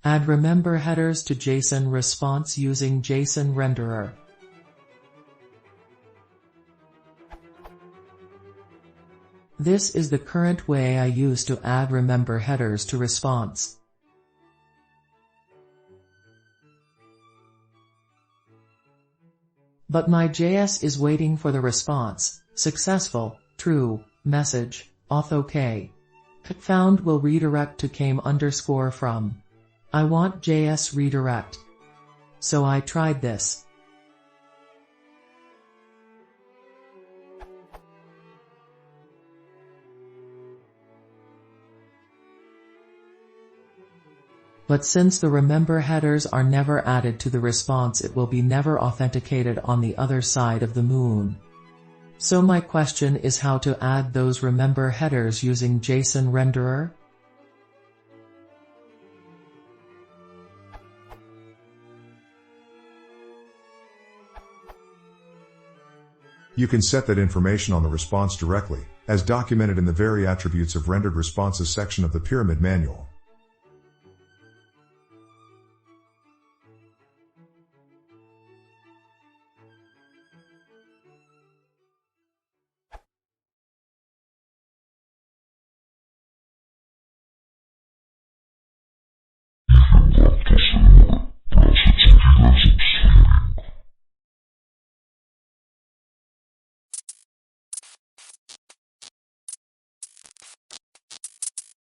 Add remember headers to JSON response using JSON renderer. This is the current way I use to add remember headers to response. But my JS is waiting for the response, successful, true, message, auth OK. Found will redirect to came_from. I want JS redirect. So I tried this. But since the remember headers are never added to the response, it will be never authenticated on the other side of the moon. So my question is how to add those remember headers using JSON renderer? You can set that information on the response directly, as documented in the very attributes of rendered responses section of the pyramid manual.